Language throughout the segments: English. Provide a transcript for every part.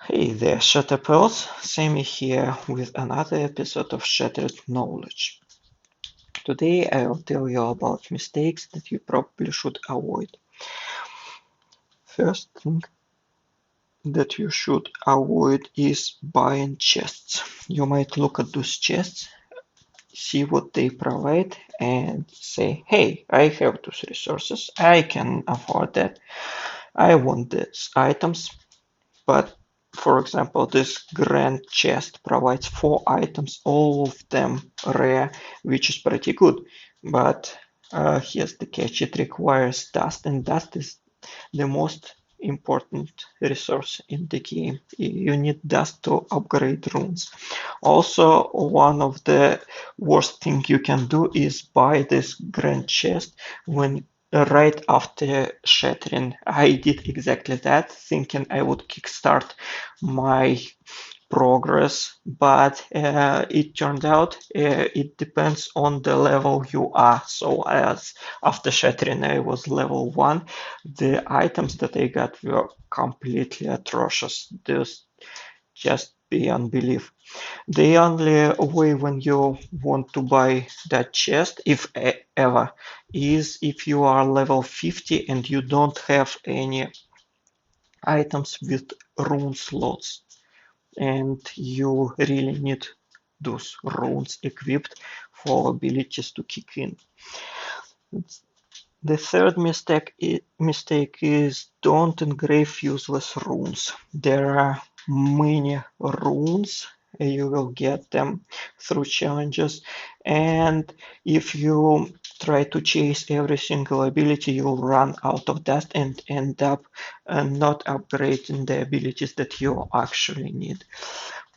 Hey there, Shatterpoint. Sammy here with another episode of Shattered Knowledge. Today I will tell you about mistakes that you probably should avoid. First thing that you should avoid is buying chests. You might look at those chests, see what they provide, and say, hey, I have those resources, I can afford that, I want these items, but for example, this grand chest provides 4 items, all of them rare, which is pretty good. But here's the catch, it requires dust, and dust is the most important resource in the game. You need dust to upgrade runes. Also, one of the worst thing you can do is buy this grand chest when right after shattering. I did exactly that, thinking I would kickstart my progress, but it turned out it depends on the level you are. So as after shattering I was level 1, the items that I got were completely atrocious. This just beyond belief. The only way when you want to buy that chest, if ever, is if you are level 50 and you don't have any items with rune slots, and you really need those runes equipped for abilities to kick in. The third mistake is don't engrave useless runes. There are many runes. You will get them through challenges, and if you try to chase every single ability, you'll run out of dust and end up not upgrading the abilities that you actually need.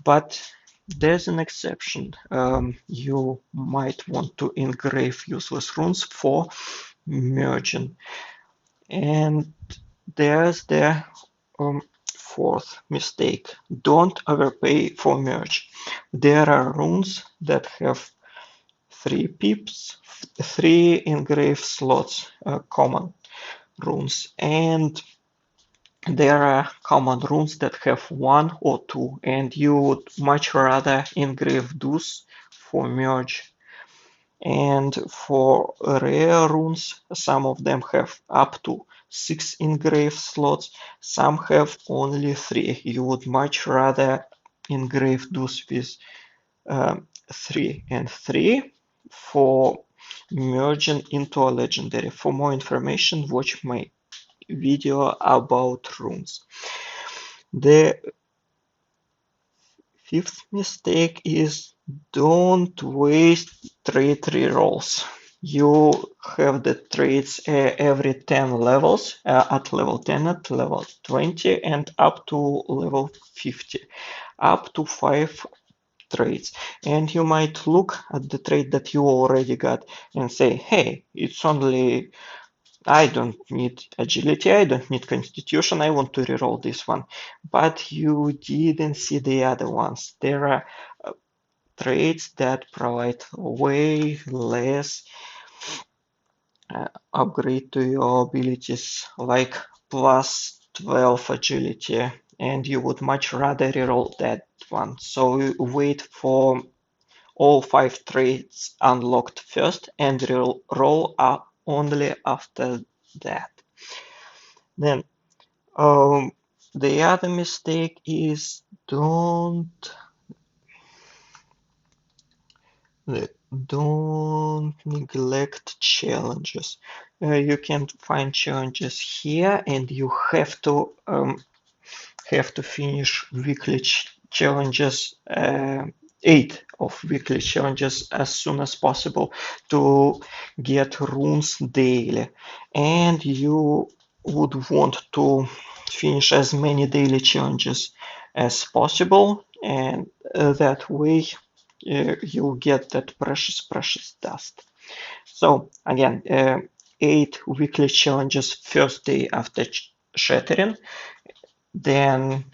But there's an exception. You might want to engrave useless runes for merging. And there's the fourth mistake. Don't overpay for merge. There are runes that have 3 pips, 3 engrave slots, common runes, and there are common runes that have 1 or 2, and you would much rather engrave those for merge. And for rare runes, some of them have up to 6 engrave slots, some have only 3. You would much rather engrave those with 3 and 3 for merging into a legendary. For more information, watch my video about runes. The fifth mistake is don't waste trait rerolls. You have the traits every 10 levels, at level 10, at level 20, and up to level 50, up to 5 traits. And you might look at the trait that you already got and say, hey, it's only, I don't need agility, I don't need constitution, I want to reroll this one. But you didn't see the other ones. There are traits that provide way less upgrade to your abilities, like plus 12 agility, and you would much rather reroll that one. So wait for all 5 traits unlocked first and roll up only after that. Then the other mistake is don't neglect challenges. You can find challenges here, and you have to finish weekly challenges. 8 of weekly challenges as soon as possible to get runes daily, and you would want to finish as many daily challenges as possible, and that way you'll get that precious dust. So again, 8 weekly challenges first day after shattering, then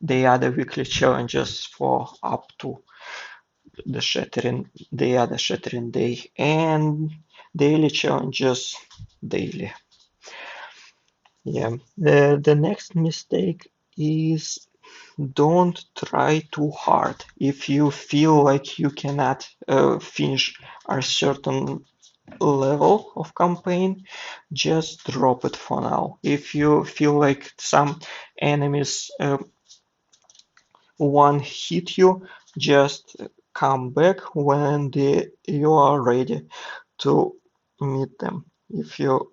the other weekly challenges for up to the other shattering day, and daily challenges daily. Yeah, the next mistake is don't try too hard. If you feel like you cannot finish a certain level of campaign, just drop it for now. If you feel like some enemies one hit you, just come back when you are ready to meet them. If you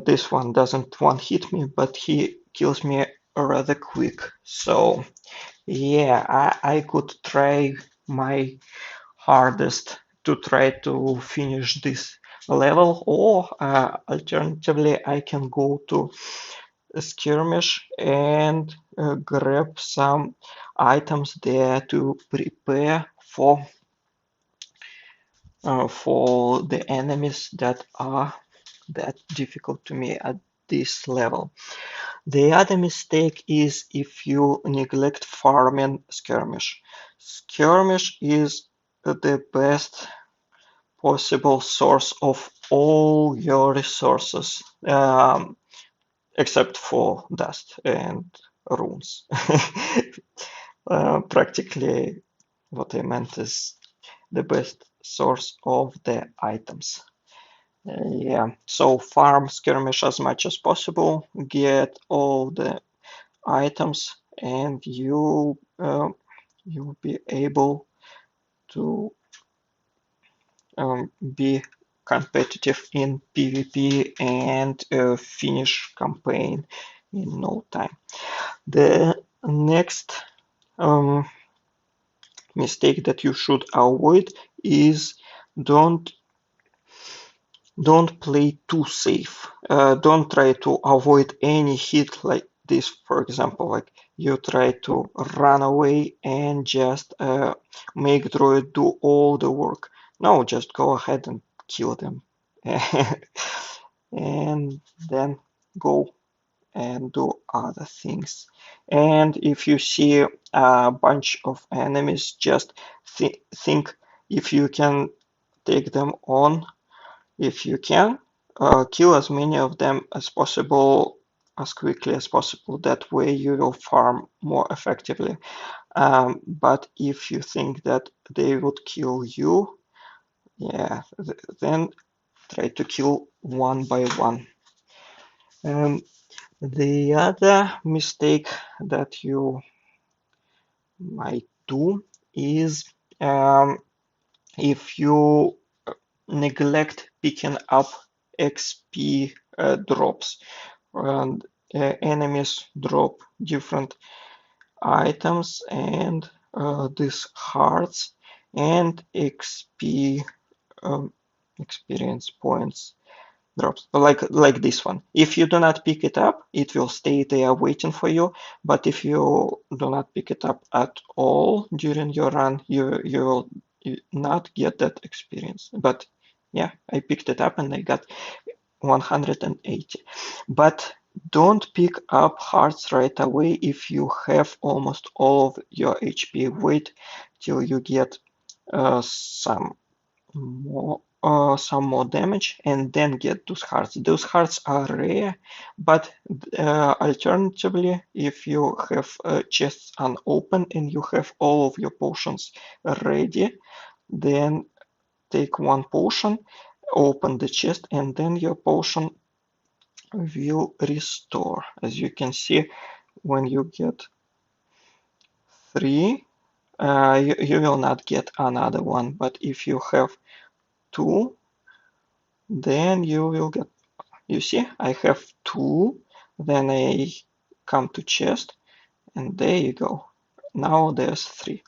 this one doesn't one hit me, but he kills me rather quick. So yeah, I could try my hardest to try to finish this level, or alternatively I can go to a skirmish and grab some items there to prepare for the enemies that are that difficult to me at this level. The other mistake is if you neglect farming skirmish. Skirmish is the best possible source of all your resources, except for dust and runes. Practically, what I meant is the best source of the items. Yeah, so farm skirmish as much as possible, get all the items, and you'll be able to be competitive in PvP and finish campaign in no time. The next um, mistake that you should avoid is don't don't play too safe. Don't try to avoid any hit like this, for example, like you try to run away and just make droid do all the work. No, just go ahead and kill them. And then go and do other things. And if you see a bunch of enemies, just think if you can take them on. If you can, kill as many of them as possible as quickly as possible. That way you will farm more effectively. But if you think that they would kill you, yeah, then try to kill one by one. The other mistake that you might do is if you neglect picking up XP drops, and enemies drop different items and these hearts and XP experience points drops like this one. If you do not pick it up, it will stay there waiting for you. But if you do not pick it up at all during your run, you will not get that experience. But yeah, I picked it up and I got 180. But don't pick up hearts right away if you have almost all of your HP. Wait till you get some more damage and then get those hearts. Those hearts are rare, but alternatively, if you have chests unopened and you have all of your potions ready, then take one potion, open the chest, and then your potion will restore. As you can see, when you get 3, you will not get another one, but if you have 2, then you will get, you see, I have 2, then I come to chest, and there you go. Now there's 3.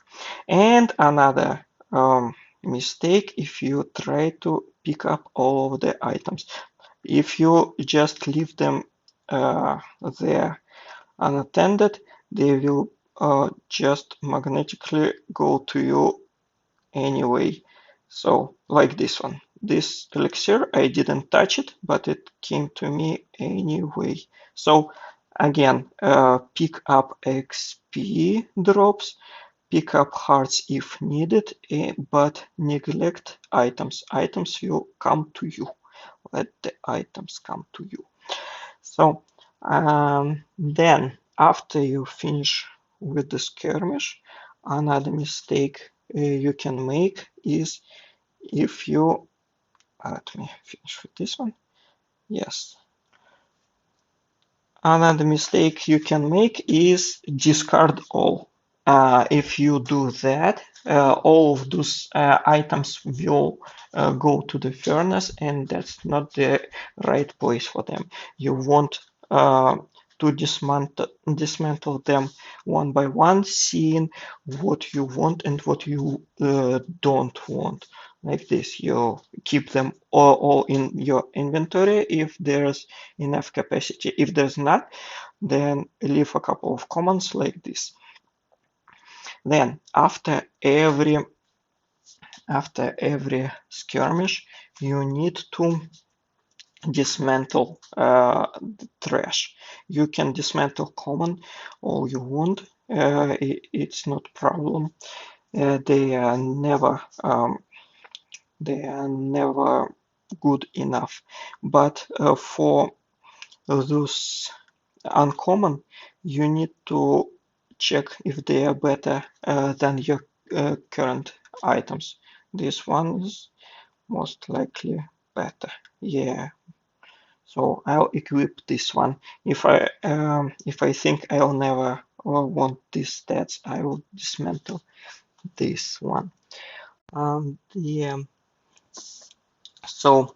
And another mistake if you try to pick up all of the items. If you just leave them there unattended, they will just magnetically go to you anyway. So like this one. This elixir, I didn't touch it, but it came to me anyway. So again, pick up XP drops, pick up hearts if needed, but neglect items. Items will come to you. Let the items come to you. So then after you finish with the skirmish, another mistake you can make is if you, let me finish with this one. Yes. Another mistake you can make is discard all. If you do that, all of those items will go to the furnace, and that's not the right place for them. You want to dismantle them one by one, seeing what you want and what you don't want. Like this, you keep them all in your inventory if there's enough capacity. If there's not, then leave a couple of commands like this. Then after every skirmish, you need to dismantle the trash. You can dismantle common all you want. It's not a problem. They are never good enough. But for those uncommon, you need to check if they are better than your current items. This one is most likely better. Yeah. So I'll equip this one. If I think I'll never want these stats, I will dismantle this one. Yeah. So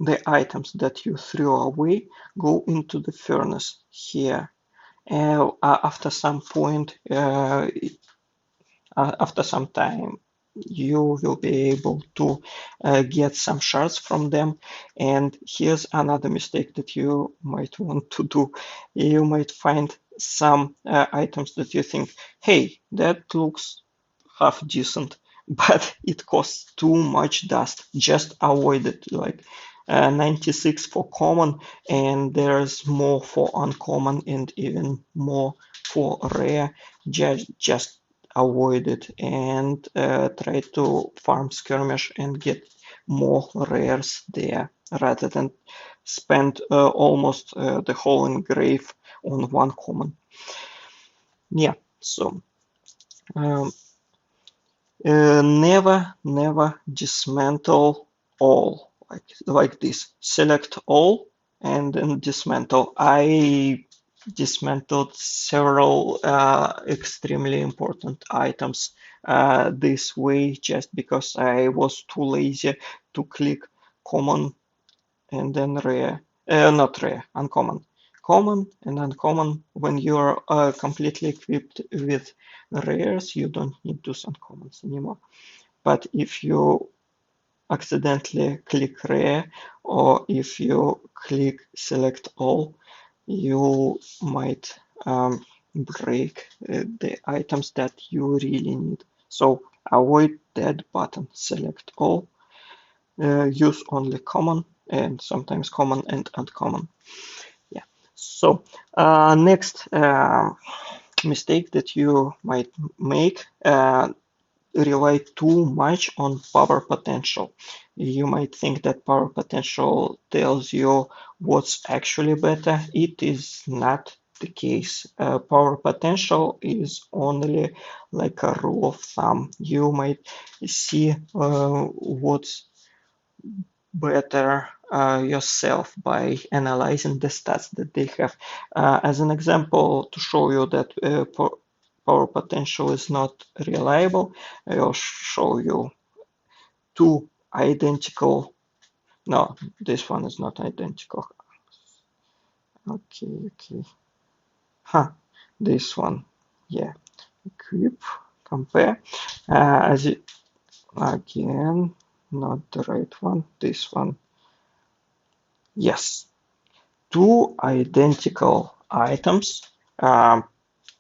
the items that you threw away go into the furnace here. After some point, after some time, you will be able to get some shards from them. And here's another mistake that you might want to do. You might find some items that you think, hey, that looks half decent, but it costs too much dust. Just avoid it. Like 96 for common, and there's more for uncommon and even more for rare. Just avoid it and try to farm skirmish and get more rares there rather than spend almost the whole engrave on one common. Yeah, so never dismantle all like this. Select all and then dismantle. I dismantled several extremely important items this way just because I was too lazy to click common and then rare. Not rare, uncommon. Common and uncommon. When you're completely equipped with rares, you don't need those uncommons anymore. But if you accidentally click rare, or if you click select all, you might break the items that you really need. So avoid that button. Select all, use only common, and sometimes common and uncommon. Yeah. So next mistake that you might make, rely too much on power potential. You might think that power potential tells you what's actually better. It is not the case. Power potential is only like a rule of thumb. You might see what's better yourself by analyzing the stats that they have. As an example, to show you that power potential is not reliable, I'll show you two identical. No, this one is not identical. Okay. This one, yeah. Equip, compare. As it again, not the right one. This one. Yes, two identical items,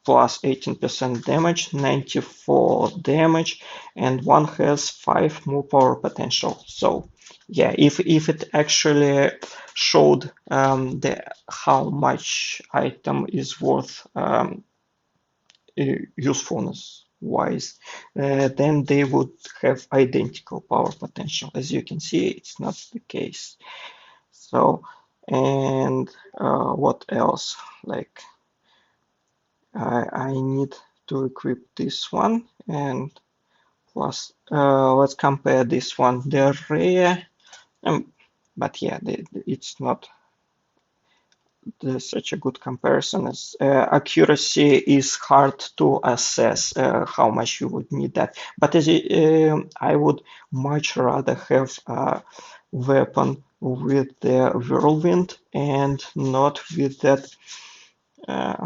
plus 18% damage, 94 damage, and one has 5 more power potential. So yeah, if it actually showed how much item is worth usefulness wise, then they would have identical power potential. As you can see, it's not the case. So, and what else? Like I need to equip this one, and plus let's compare this one. They're rare, but yeah, it's not such a good comparison. As accuracy is hard to assess how much you would need that. But I would much rather have a weapon with the whirlwind and not with that uh,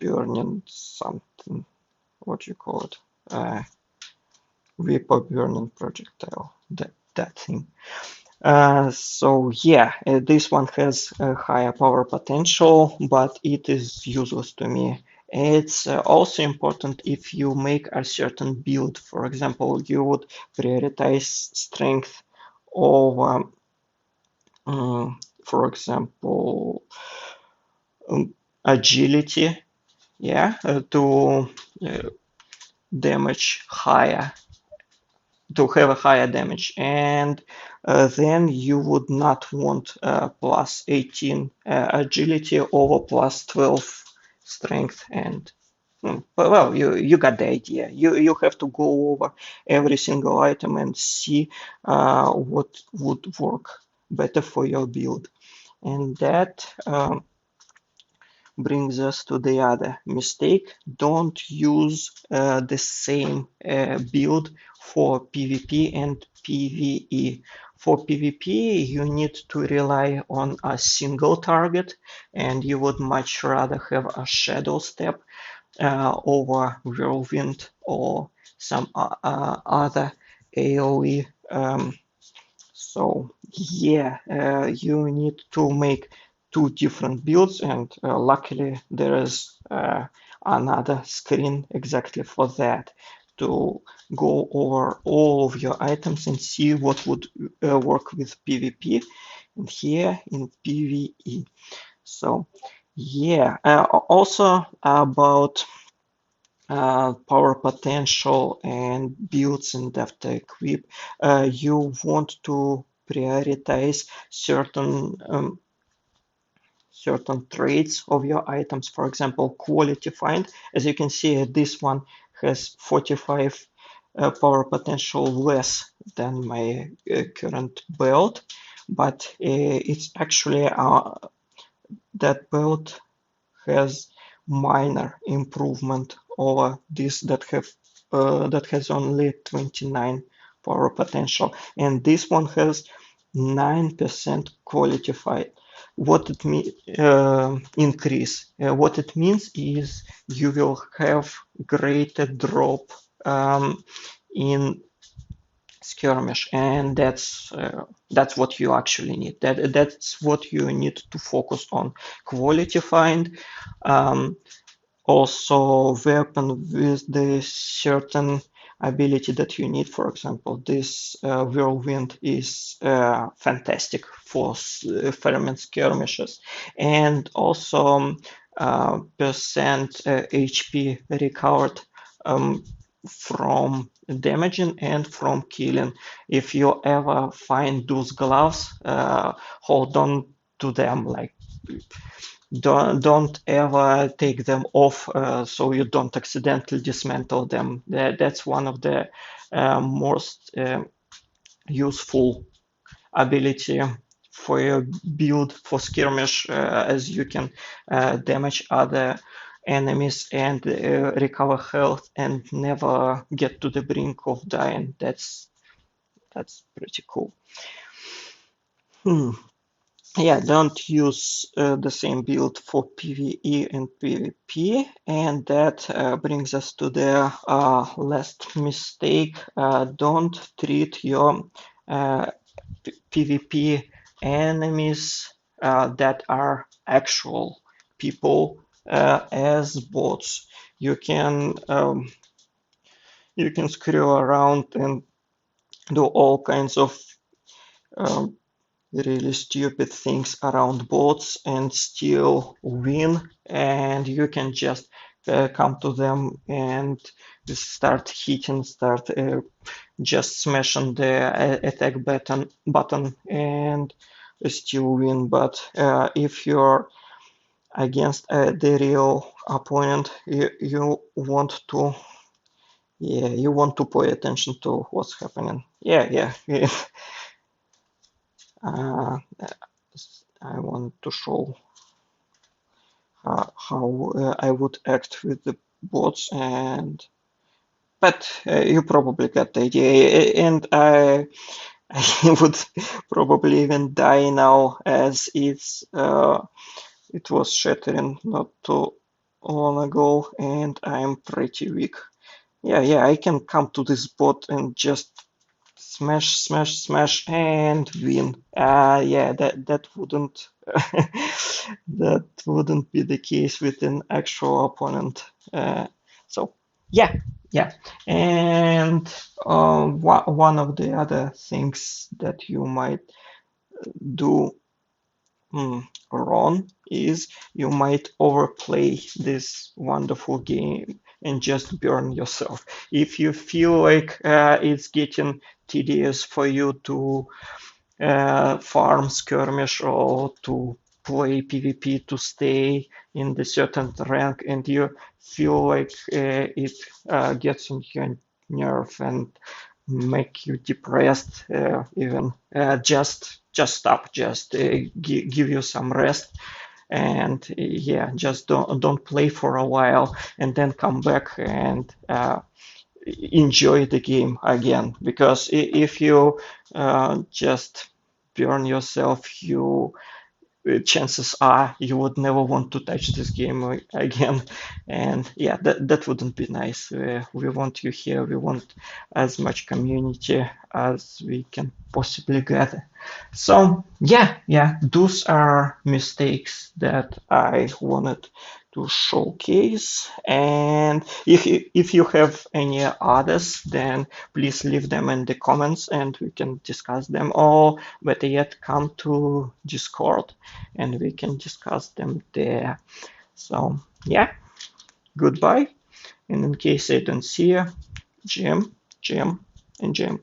burning something. What you call it? Vapor burning projectile. That thing. So yeah, this one has a higher power potential, but it is useless to me. It's also important if you make a certain build. For example, you would prioritize strength over, for example, agility, yeah, to uh, damage higher to have a higher damage, and then you would not want plus 18 agility over plus 12 strength. And well, you got the idea. You have to go over every single item and see what would work better for your build, and that brings us to the other mistake. Don't use the same build for PvP and PvE. For PvP, you need to rely on a single target, and you would much rather have a shadow step over whirlwind or some other AoE. So yeah, you need to make two different builds, and luckily there is another screen exactly for that, to go over all of your items and see what would work with PvP and here in PvE. So yeah, also about power potential and builds and after equip, you want to prioritize certain traits of your items. For example, quality find. As you can see, this one has 45 power potential less than my current belt, but it's actually that belt has minor improvement over this that has only 29 power potential, and this one has 9% qualified. What it means increase? What it means is you will have greater drop in skirmish, and that's what you actually need. That's what you need to focus on. Quality find. Also weapon with the certain ability that you need. For example, this whirlwind is fantastic for ferment skirmishes, and also percent HP recovered from damaging and from killing. If you ever find those gloves, hold on to them. Like, don't ever take them off so you don't accidentally dismantle them. That's one of the most useful ability for your build for skirmish, as you can damage other enemies and recover health and never get to the brink of dying. That's pretty cool. Yeah, don't use the same build for PvE and PvP, and that brings us to the last mistake. Don't treat your PvP enemies that are actual people as bots. You can screw around and do all kinds of um, really stupid things around bots and still win, and you can just come to them and start hitting, start just smashing the attack button and still win. But if you're against the real opponent, you want to, yeah, you want to pay attention to what's happening. Yeah. uh, I want to show how I would act with the bots, and but you probably got the idea. And I would probably even die now, as it was shattering not too long ago, and I'm pretty weak. Yeah, I can come to this bot and just smash, and win. Yeah, that wouldn't that wouldn't be the case with an actual opponent. So yeah. And one of the other things that you might do wrong is you might overplay this wonderful game and just burn yourself. If you feel like it's getting tedious for you to farm skirmish or to play PvP to stay in the certain rank, and you feel like it gets on your nerve and make you depressed, even just stop, just give you some rest, and yeah, just don't play for a while, and then come back and enjoy the game again. Because if you just burn yourself, you chances are you would never want to touch this game again. And yeah, that wouldn't be nice. We want you here. We want as much community as we can possibly gather. So yeah, those are mistakes that I wanted to showcase. And if you have any others, then please leave them in the comments and we can discuss them, or better yet, come to Discord and we can discuss them there. So yeah, goodbye. And in case I don't see you, Jim, and Jim.